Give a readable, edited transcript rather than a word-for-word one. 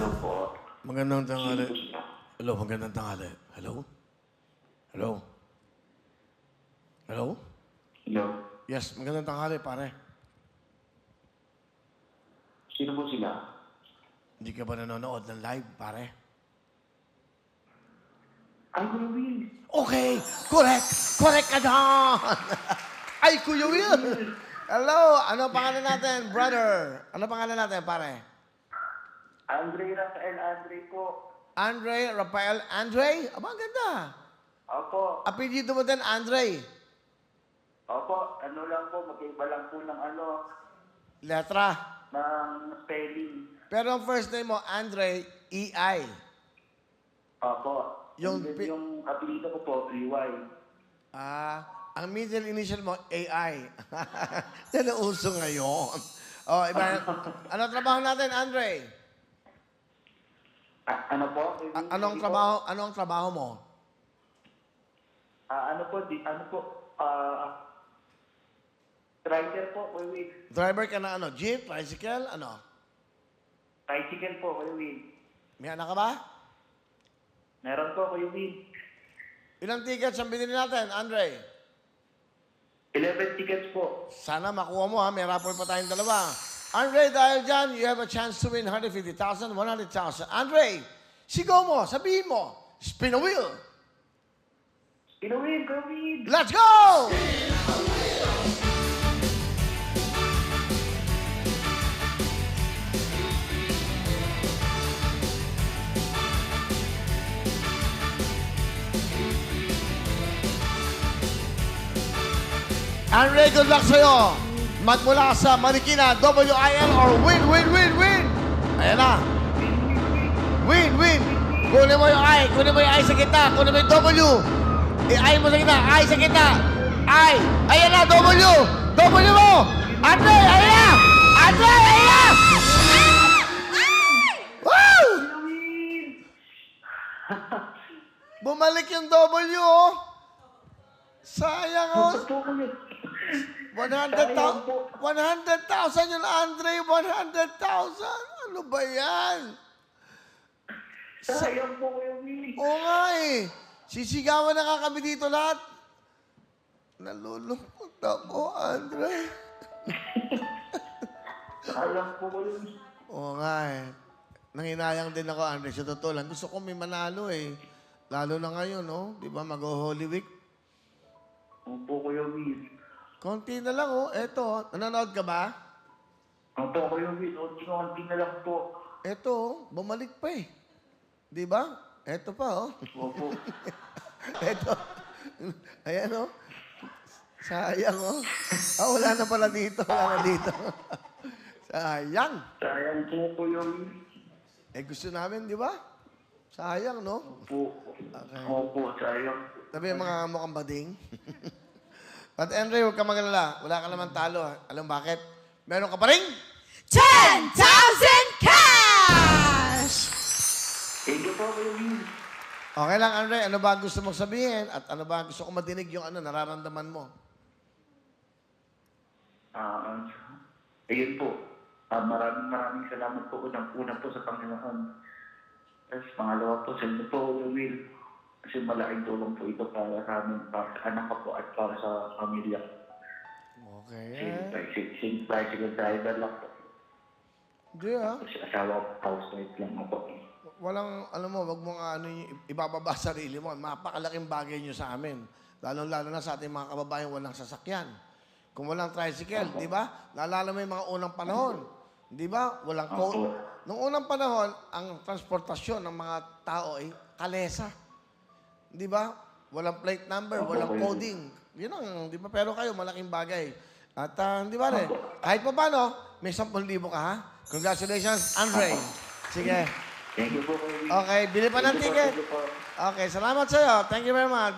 Hello po. Magandang tanghali. Sino po siya? Hello, magandang tanghali. Hello? Hello? Hello? Hello. Yes, magandang tanghali, pare. Sino po sila? Hindi ka ba nanonood ng live, pare? Ay, Kuya Will. Okay, correct. Correct ka doon. Ay, Kuya Will. Hello, ano pangalan natin, brother? Ano pangalan natin, pare? Andre Rafael Andre po. Andre, Rafael, Andre? Aba, ang ganda. Opo. Apelyido mo din, Andre. Opo. Ano lang po, magkaiba lang po ng Letra. ng spelling. Pero ang first name mo, Andre, E-I. Opo. Yung And then pi- yung apelido ko po, EY. Ang middle initial mo, AI. Yan ang uso ngayon. Oh, iba. Ano trabaho natin, Andre? Ano po? Ano ang trabaho mo? Ano po, rider po, Kuya Will. Driver ka na ano? Jeep, tricycle, ano? Tricycle po, Kuya Will. May anak ka ba? Meron po, Kuya Will. Ilang tickets ang binili natin, Andre? 11 tickets po. Sana makuha mo ha, may raffle pa tayong dalawa. Andre, dahil dyan, you have a chance to win 150,000, 100,000. Andre, sigaw mo, sabihin mo, spin a wheel. Spin a wheel, Kuya Will. Let's go! Andre, good luck sa'yo. Magmula sa Marikina, WIN or win, win, win, win. Ayan na. Win, win. Kunin mo yung I. Kunin mo yung I sa kita. Kunin mo yung W. I mo sa kita. I sa kita. I. Ayan na, W. W mo. Andre, ayan na. Andre, ayan na. Woo! Bumalik yung W, oh. Sayang, oh. 100,000 yun, Andre. 100,000. Ano ba yan? Sayang po, Kuya Will. Oo nga eh. Sisigawan na nga kami dito lahat. Nalulungkot ako, Andre. Sayang po, Kuya Will. Oo nga eh. Nanginayang din ako, Andre. Sa totoo lang, gusto ko may manalo eh. Lalo na ngayon, no? Di ba, mag-Holy Week. Opo, Kuya Will. Konti na lang, oh. Eto, nanonood ka ba? Opo, Kuya Will. Konti na lang po. Eto, bumalik pa eh. Di ba? Eto pa, oh. Opo. Eto. Ayan, oh. Sayang, oh. Wala na pala dito. Wala na dito. Sayang. Sayang po, Kuya Will. Gusto namin, di ba? Sayang, no? Opo. Okay. Opo, sayang. Sabi yung mga mukhang bading. But Andre, huwag ka magalala. Wala ka naman talo. Alam bakit? Meron ka pa rin? 10,000 cash! Thank you po, Kuya Will. Okay lang, Andre. Ano ba gusto mong sabihin? At ano ba gusto kong madinig yung nararamdaman mo? Ayun po. Maraming salamat po. Unang po sa Panginoon. Tapos pangalawa po sa inyo po, Kuya Will. Kasi malaking tulong po ito para sa amin, para sa anak ko po at para sa pamilya. Okay. Same bicycle driver lang po. Hindi, ah. Kasi asawa ko, housewife lang ako. Walang, alam mo, wag mong ibababa sarili mo. Mapakalaking bagay nyo sa amin. Lalo-lalo na sa ating mga kababayan walang sasakyan. Kung walang tricycle, di ba? Naalala mo yung mga unang panahon. Di ba? Walang code. Noong unang panahon, ang transportasyon ng mga tao ay kalesa. Di ba? Walang plate number, walang coding. Yun ang, di ba? Pero kayo, malaking bagay. At, di ba rin? Kahit pa paano, may 10,000 ka, ha? Congratulations, Andre. Sige. Thank you po, Kuya Will. Okay, bili pa ng ticket. Thank you po. Okay, salamat sa'yo. Thank you very much.